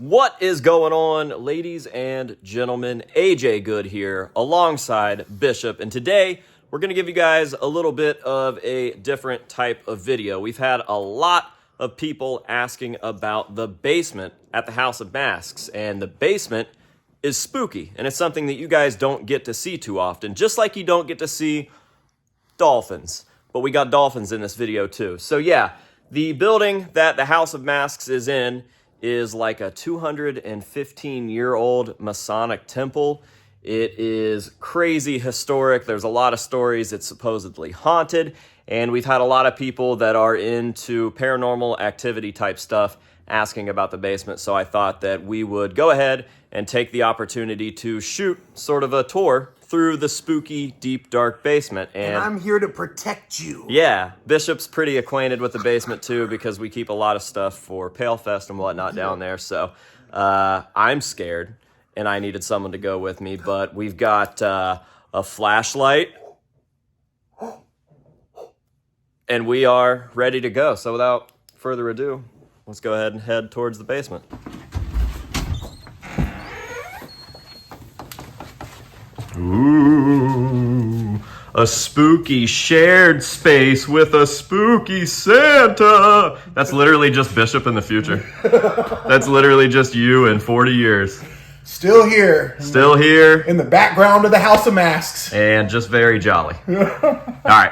What is going on, ladies and gentlemen? AJ Good here alongside Bishop, and today we're going to give you guys a little bit of a different type of video. We've had a lot of people asking about the basement at the House of Masks, and the basement is spooky, and it's something that you guys don't get to see too often, just like you don't get to see dolphins. But we got dolphins in this video too. So yeah, the building that the House of Masks is in is like a 215-year-old Masonic temple. It is crazy historic. There's a lot of stories. It's supposedly haunted, and we've had a lot of people that are into paranormal activity type stuff asking about the basement, so I thought that we would go ahead and take the opportunity to shoot sort of a tour through the spooky, deep, dark basement. And I'm here to protect you. Yeah, Bishop's pretty acquainted with the basement too because we keep a lot of stuff for Pale Fest and whatnot down there. So I'm scared and I needed someone to go with me, but we've got a flashlight and we are ready to go. So without further ado, let's go ahead and head towards the basement. Ooh, a spooky shared space with a spooky Santa. That's literally just Bishop in the future. That's literally just you in 40 years. Still here. Still here. In the background of the House of Masks. And just very jolly. All right.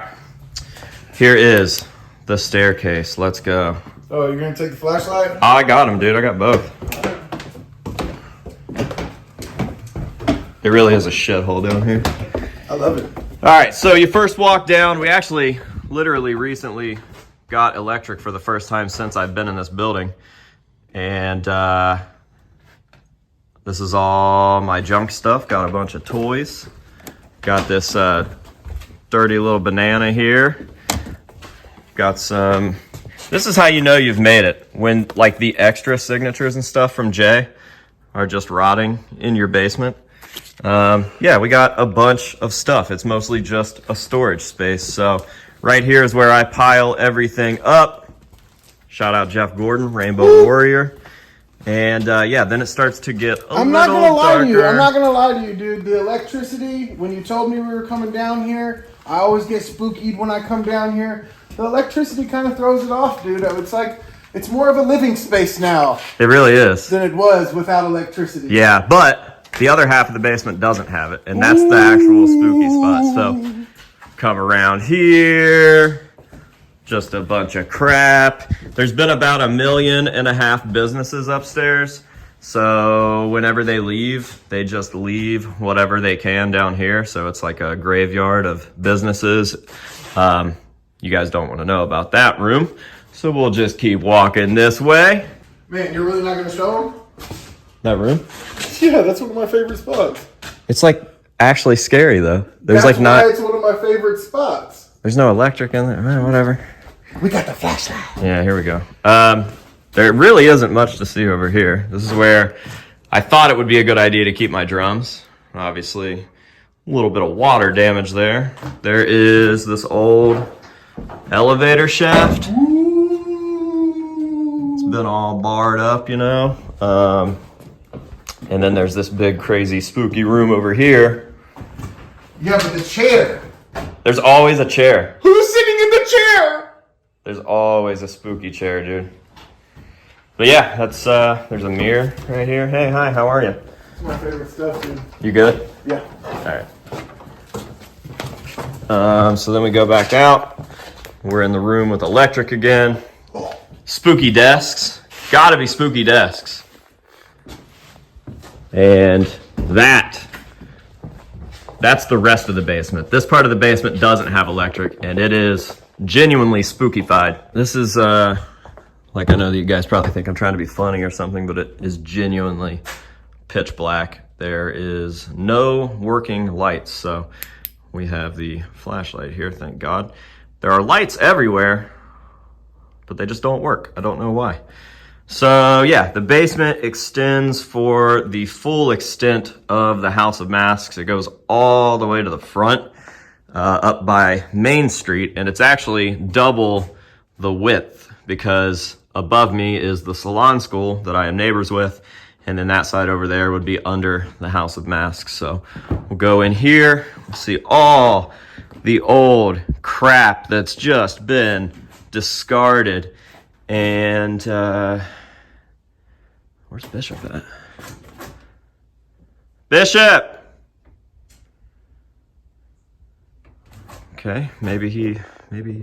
Here is the staircase. Let's go. Oh, you're going to take the flashlight? I got him, dude. I got both. It really is a shithole down here. I love it. All right, so you first walk down. We actually literally recently got electric for the first time since I've been in this building. And this is all my junk stuff. Got a bunch of toys. Got this dirty little banana here. Got some... This is how you know you've made it. When like the extra signatures and stuff from Jay are just rotting in your basement. Yeah, we got a bunch of stuff. It's mostly just a storage space. So right here is where I pile everything up. Shout out Jeff Gordon, Rainbow Warrior. And yeah, then it starts to get a little darker. I'm not going to lie to you. I'm not going to lie to you, dude. The electricity, when you told me we were coming down here, I always get spookied when I come down here. The electricity kind of throws it off, dude. It's like, it's more of a living space now. It really is. Than it was without electricity. Yeah, but the other half of the basement doesn't have it, and that's the actual spooky spot. So come around here, just a bunch of crap. There's been about 1.5 million businesses upstairs. So whenever they leave, they just leave whatever they can down here. So it's like a graveyard of businesses. You guys don't want to know about that room. So we'll just keep walking this way. Man, you're really not going to show them? That room? Yeah, that's one of my favorite spots. It's like actually scary though. That's like not. It's one of my favorite spots. There's no electric in there. Whatever. We got the flashlight. Yeah, here we go. There really isn't much to see over here. This is where I thought it would be a good idea to keep my drums. Obviously, a little bit of water damage there. There is this old elevator shaft. Ooh. It's been all barred up, you know. And then there's this big, crazy, spooky room over here. Yeah, but the chair. There's always a chair. Who's sitting in the chair? There's always a spooky chair, dude. But yeah, that's, there's a mirror right here. Hey, hi, how are you? It's my favorite stuff, dude. You good? Yeah. All right. So then we go back out. We're in the room with electric again. Spooky desks. Gotta be spooky desks. And that's the rest of the basement. This part of the basement doesn't have electric, and it is genuinely spookified. This is, like I know that you guys probably think I'm trying to be funny or something, but it is genuinely pitch black. There is no working lights, so we have the flashlight here, thank God. There are lights everywhere, but they just don't work. I don't know why. So yeah, the basement extends for the full extent of the House of Masks. It goes all the way to the front, up by Main Street, and it's actually double the width because above me is the salon school that I am neighbors with. And then that side over there would be under the House of Masks. So we'll go in here, we'll see all the old crap that's just been discarded. And where's Bishop at? Bishop! Okay, maybe he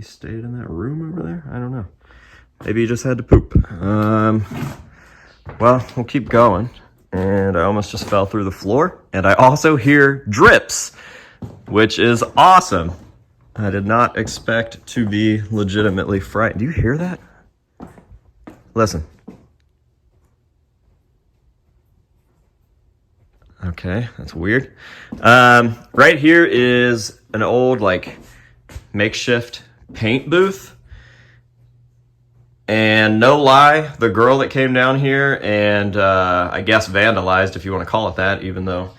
stayed in that room over there. I don't know. Maybe he just had to poop. Well, we'll keep going. And I almost just fell through the floor. And I also hear drips, which is awesome. I did not expect to be legitimately frightened. Do you hear that? Listen. Okay, that's weird. Right here is an old, like, makeshift paint booth. And no lie, the girl that came down here and I guess vandalized, if you want to call it that, even though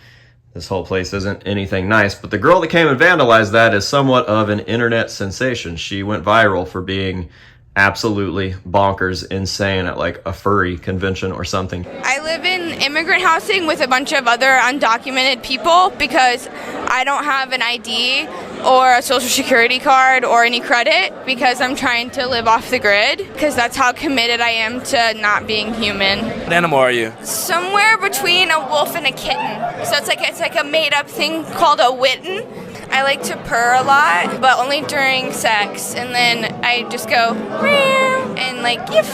this whole place isn't anything nice. But the girl that came and vandalized that is somewhat of an internet sensation. She went viral for being absolutely bonkers insane at like a furry convention or something. I live in immigrant housing with a bunch of other undocumented people because I don't have an ID or a social security card or any credit because I'm trying to live off the grid because that's how committed I am to not being human. What animal are you? Somewhere between a wolf and a kitten. So it's like a made up thing called a witten. I like to purr a lot, but only during sex, and then I just go meow and like yiff,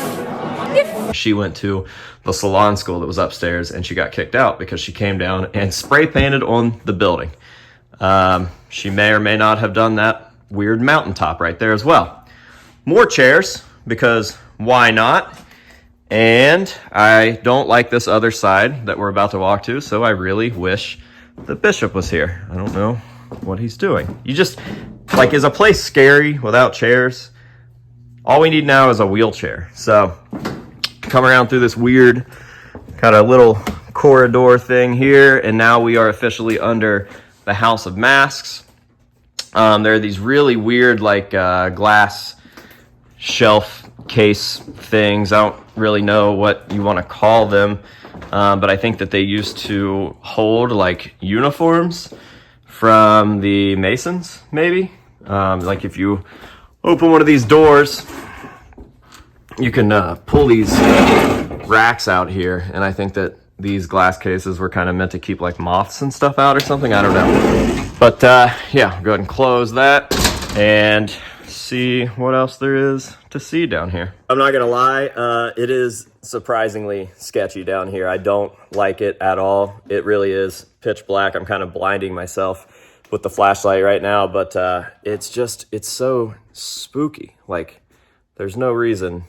yiff. She went to the salon school that was upstairs and she got kicked out because she came down and spray painted on the building. She may or may not have done that weird mountaintop right there as well. More chairs, because why not? And I don't like this other side that we're about to walk to, so I really wish the Bishop was here. I don't know what he's doing. You just, like, is a place scary without chairs? All we need now is a wheelchair. So, come around through this weird kind of little corridor thing here, and now we are officially under the House of Masks. There are these really weird, like, glass shelf case things. I don't really know what you want to call them, but I think that they used to hold, like, uniforms from the Masons, maybe. Like if you open one of these doors, you can pull these racks out here, and I think that these glass cases were kind of meant to keep like moths and stuff out or something. I don't know. But yeah, go ahead and close that and see what else there is to see down here. I'm not gonna lie, it is surprisingly sketchy down here. I don't like it at all. It really is pitch black. I'm kind of blinding myself with the flashlight right now, but it's so spooky. Like, there's no reason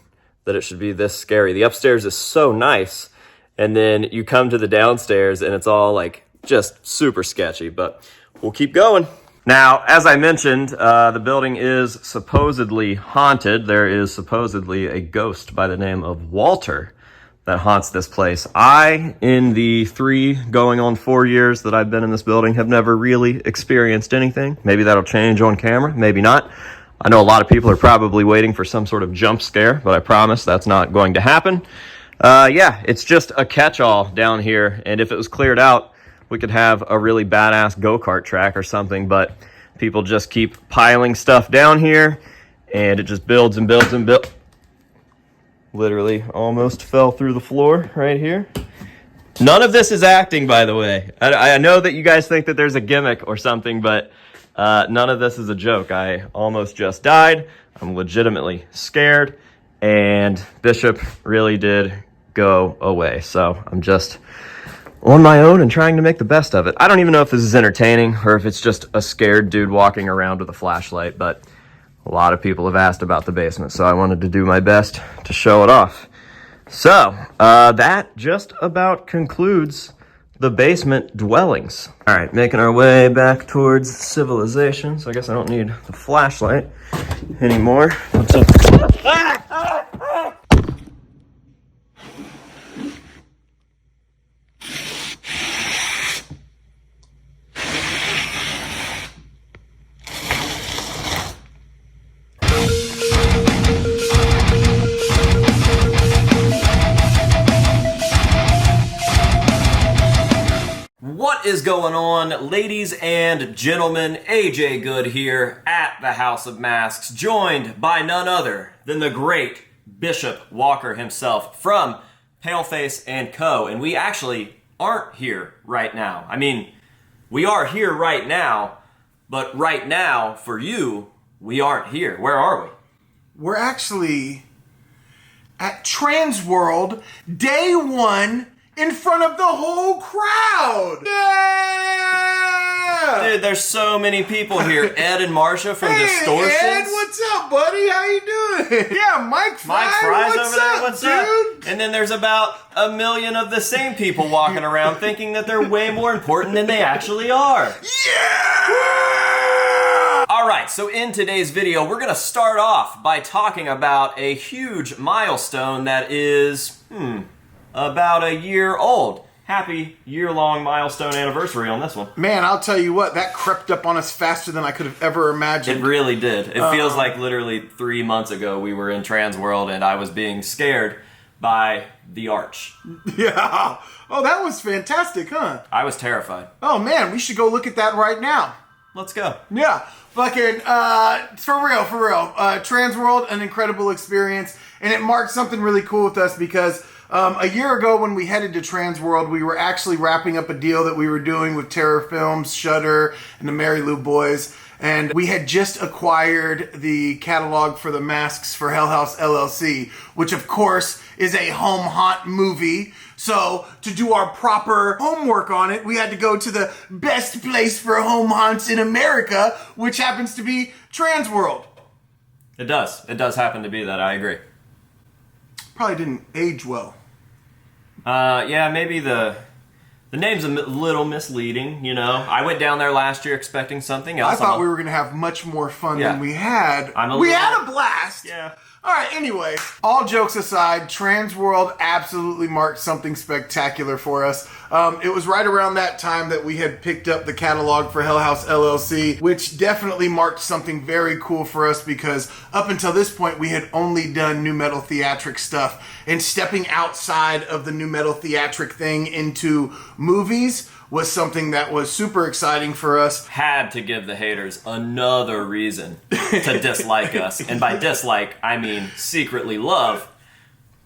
that it should be this scary. The upstairs is so nice, and then you come to the downstairs and it's all like just super sketchy, but we'll keep going. Now, as I mentioned, the building is supposedly haunted. There is supposedly a ghost by the name of Walter that haunts this place. In the 3 going on 4 years that I've been in this building, have never really experienced anything. Maybe that'll change on camera, maybe not. I know a lot of people are probably waiting for some sort of jump scare, but I promise that's not going to happen. Yeah, it's just a catch-all down here, and if it was cleared out, we could have a really badass go-kart track or something, but people just keep piling stuff down here, and it just builds and builds and builds. Literally almost fell through the floor right here. None of this is acting, by the way. I know that you guys think that there's a gimmick or something, but none of this is a joke. I almost just died. I'm legitimately scared, and Bishop really did go away. So I'm just on my own and trying to make the best of it. I don't even know if this is entertaining or if it's just a scared dude walking around with a flashlight, but a lot of people have asked about the basement, so I wanted to do my best to show it off. So, that just about concludes the basement dwellings. All right, making our way back towards civilization, so I guess I don't need the flashlight anymore. What is going on, ladies and gentlemen? AJ Good here at the House of Masks, joined by none other than the great Bishop Walker himself from Paleface & Co. And we actually aren't here right now. I mean, we are here right now, but right now, for you, we aren't here. Where are we? We're actually at Transworld, day one, in front of the whole crowd. Yeah! Dude, there's so many people here. Ed and Marsha from Distortions. Ed, what's up, buddy? How you doing? Yeah, Mike Fry's over there. What's dude? up? And then there's about 1 million of the same people walking around thinking that they're way more important than they actually are. Yeah! All right, so in today's video, we're going to start off by talking about a huge milestone that is, about a year old. Happy year-long milestone anniversary on this one. Man, I'll tell you what, that crept up on us faster than I could have ever imagined. It really did. It feels like literally 3 months ago we were in Transworld and I was being scared by the Arch. Yeah. Oh, that was fantastic, huh? I was terrified. Oh, man, we should go look at that right now. Let's go. Yeah. Fucking, for real. Transworld, an incredible experience. And it marked something really cool with us because a year ago when we headed to Transworld, we were actually wrapping up a deal that we were doing with Terror Films, Shudder, and the Mary Lou Boys. And we had just acquired the catalog for the masks for Hell House LLC, which of course is a home haunt movie. So to do our proper homework on it, we had to go to the best place for home haunts in America, which happens to be Transworld. It does. It does happen to be that. I agree. Probably didn't age well. Yeah, maybe the name's a little misleading, you know. I went down there last year expecting something else. I thought we were going to have much more fun than we had. We had a blast. Yeah. All right, anyways, all jokes aside, Transworld absolutely marked something spectacular for us. It was right around that time that we had picked up the catalog for Hell House LLC, which definitely marked something very cool for us because up until this point, we had only done nu metal theatric stuff. And stepping outside of the nu metal theatric thing into movies was something that was super exciting for us. Had to give the haters another reason to dislike us. And by dislike, I mean secretly love,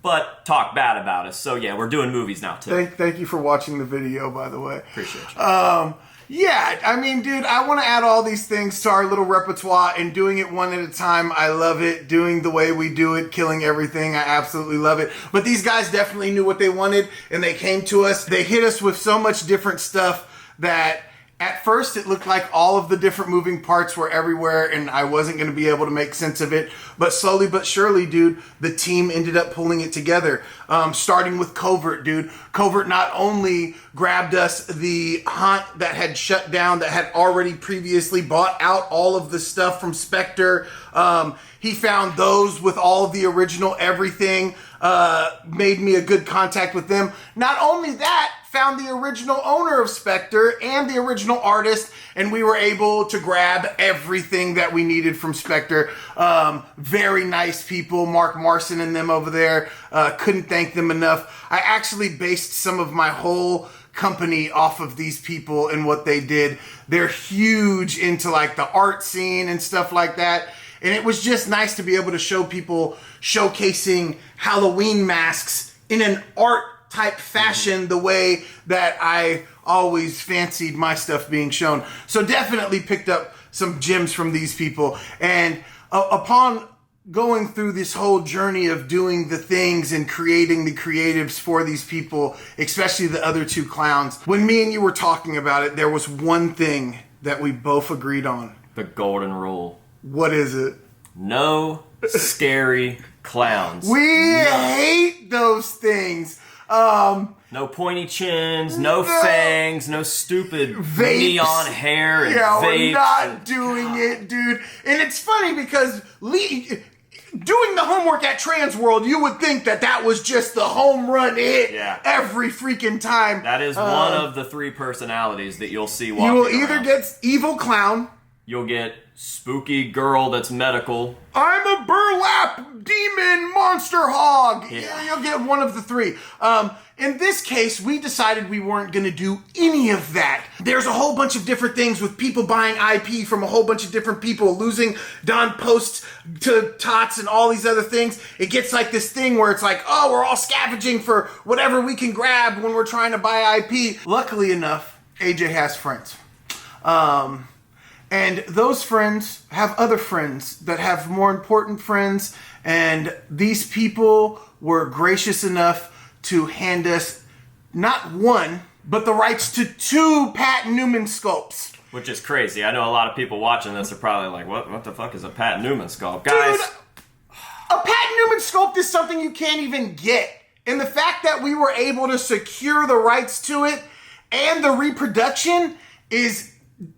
but talk bad about us. So yeah, we're doing movies now too. Thank you for watching the video, by the way. Appreciate you. Yeah, I mean, dude, I want to add all these things to our little repertoire and doing it one at a time. I love it. Doing the way we do it, killing everything. I absolutely love it. But these guys definitely knew what they wanted and they came to us. They hit us with so much different stuff that at first it looked like all of the different moving parts were everywhere and I wasn't going to be able to make sense of it. But slowly but surely, dude, the team ended up pulling it together. Starting with Covert, dude. Covert not only grabbed us the haunt that had shut down, that had already previously bought out all of the stuff from Spectre. He found those with all of the original everything. Made me a good contact with them. Not only that, found the original owner of Spectre and the original artist, and we were able to grab everything that we needed from Spectre. Very nice people, Mark Marson and them over there. Couldn't thank them enough. I actually based some of my whole company off of these people and what they did. They're huge into like the art scene and stuff like that. And it was just nice to be able to show people showcasing Halloween masks in an art type fashion, the way that I always fancied my stuff being shown. So definitely picked up some gems from these people. And upon going through this whole journey of doing the things and creating the creatives for these people, especially the other two clowns, when me and you were talking about it, there was one thing that we both agreed on. The golden rule. What is it? No scary clowns. We hate those things. No pointy chins, no fangs, no stupid vapes. Neon hair and yeah, vapes. We're not doing it, dude. And it's funny because doing the homework at Transworld, you would think that that was just the home run hit every freaking time. That is one of the three personalities that you'll see walking You will around. either get evil clown. You'll get spooky girl that's medical. I'm a burlap demon monster hog. Yeah, you'll get one of the three. In this case, we decided we weren't going to do any of that. There's a whole bunch of different things with people buying IP from a whole bunch of different people, losing Don Posts to Tots and all these other things. It gets like this thing where it's like, oh, we're all scavenging for whatever we can grab when we're trying to buy IP. Luckily enough, AJ has friends. And those friends have other friends that have more important friends. And these people were gracious enough to hand us not one, but the rights to 2 Pat Newman sculpts. Which is crazy. I know a lot of people watching this are probably like, what the fuck is a Pat Newman sculpt? Guys, dude, a Pat Newman sculpt is something you can't even get. And the fact that we were able to secure the rights to it and the reproduction is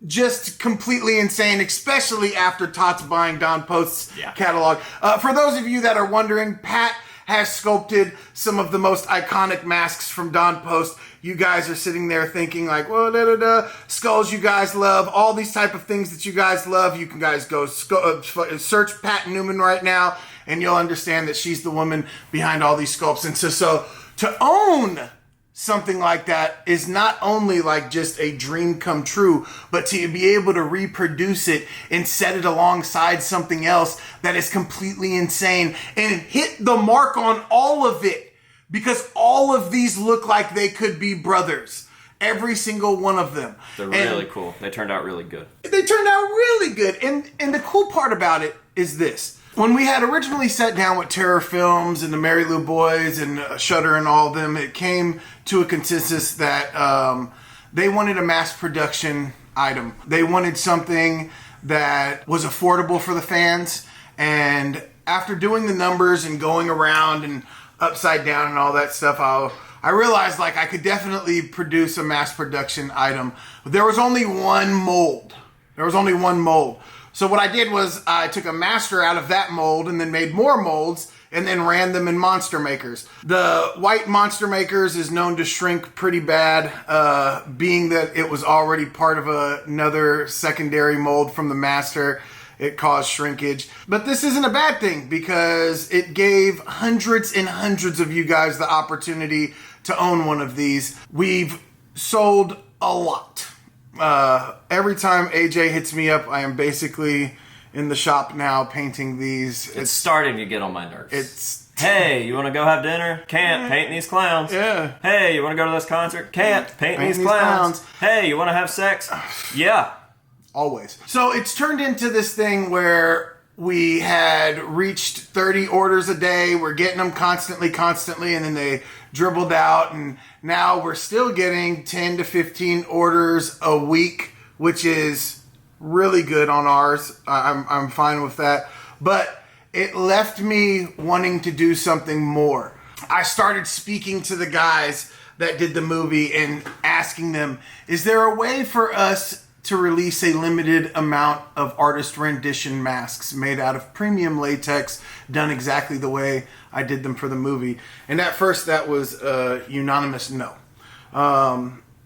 just completely insane, especially after Tots buying Don Post's catalog. For those of you that are wondering, Pat has sculpted some of the most iconic masks from Don Post. You guys are sitting there thinking like, well, skulls you guys love, all these type of things that you guys love. You can guys go search Pat Newman right now, and you'll understand that she's the woman behind all these sculpts. And so to own something like that is not only like just a dream come true, but to be able to reproduce it and set it alongside something else that is completely insane and hit the mark on all of it, because all of these look like they could be brothers. Every single one of them. They're really cool. They turned out really good. They turned out really good. And the cool part about it is this. When we had originally sat down with Terror Films and the Mary Lou Boys and Shudder and all of them, it came to a consensus that they wanted a mass production item. They wanted something that was affordable for the fans. And after doing the numbers and going around and upside down and all that stuff, I realized like I could definitely produce a mass production item. There was only one mold. So what I did was I took a master out of that mold and then made more molds and then ran them in Monster Makers. The white Monster Makers is known to shrink pretty bad, being that it was already part of another secondary mold from the master. It caused shrinkage. But this isn't a bad thing because it gave hundreds and hundreds of you guys the opportunity to own one of these. We've sold a lot. Every time AJ hits me up, I am basically in the shop now painting these. It's starting to get on my nerves. Hey, you want to go have dinner? Can't. Paint these clowns. Yeah. Hey, you want to go to this concert? Can't. Paint these clowns. Hey, you want to have sex? Yeah. Always. So it's turned into this thing where we had reached 30 orders a day. We're getting them constantly, and then they dribbled out, and now we're still getting 10 to 15 orders a week, which is really good on ours. I'm fine with that. But it left me wanting to do something more. I started speaking to the guys that did the movie and asking them, is there a way for us to release a limited amount of artist rendition masks made out of premium latex, done exactly the way I did them for the movie? And at first that was a unanimous no.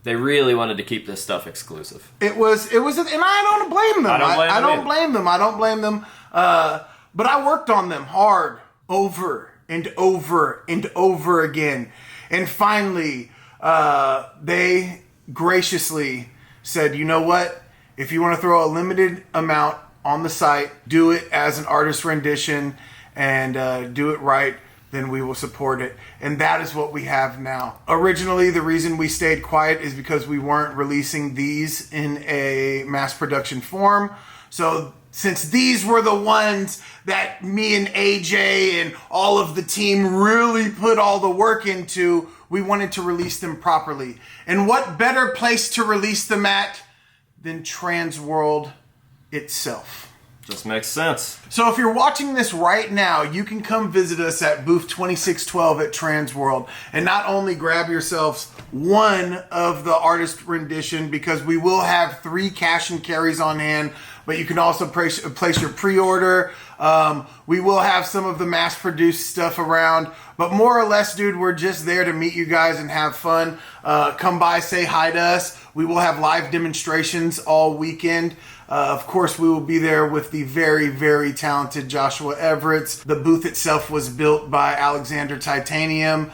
They really wanted to keep this stuff exclusive. It was, and I don't blame them. I don't blame them. But I worked on them hard over and over and over again. And finally, they graciously said, you know what? If you want to throw a limited amount on the site, do it as an artist rendition and do it right, then we will support it. And that is what we have now. Originally, the reason we stayed quiet is because we weren't releasing these in a mass production form. So since these were the ones that me and AJ and all of the team really put all the work into, we wanted to release them properly. And what better place to release them at than Transworld itself? Just makes sense. So if you're watching this right now, you can come visit us at booth 2612 at Transworld and not only grab yourselves one of the artist rendition, because we will have 3 cash and carries on hand, but you can also place your pre-order. We will have some of the mass-produced stuff around, but more or less, dude, we're just there to meet you guys and have fun. Come by, say hi to us. We will have live demonstrations all weekend. Of course, we will be there with the very, very talented Joshua Everett. The booth itself was built by Alexander Titanium.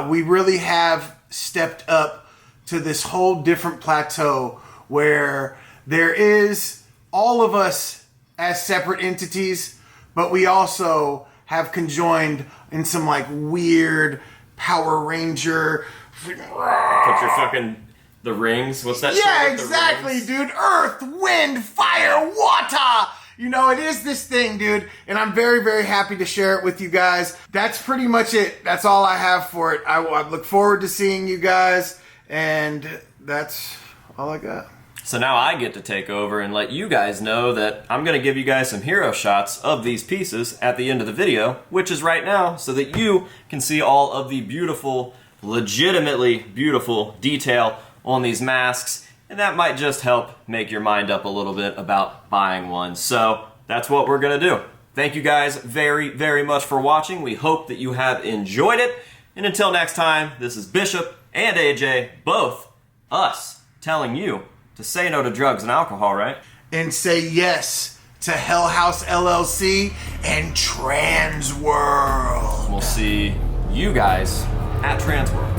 we really have stepped up to this whole different plateau where there is all of us as separate entities, but we also have conjoined in some like weird Power Ranger. Put your fucking the rings. What's that? Yeah, exactly, dude. Earth, wind, fire, water. You know, it is this thing, dude, and I'm very, very happy to share it with you guys. That's pretty much it. That's all I have for it. I look forward to seeing you guys, and that's all I got. So now I get to take over and let you guys know that I'm going to give you guys some hero shots of these pieces at the end of the video, which is right now, so that you can see all of the beautiful, legitimately beautiful detail on these masks, and that might just help make your mind up a little bit about buying one. So that's what we're going to do. Thank you guys very, very much for watching. We hope that you have enjoyed it. And until next time, this is Bishop and AJ, both us, telling you to say no to drugs and alcohol, right? And say yes to Hell House LLC and Transworld. We'll see you guys at Transworld.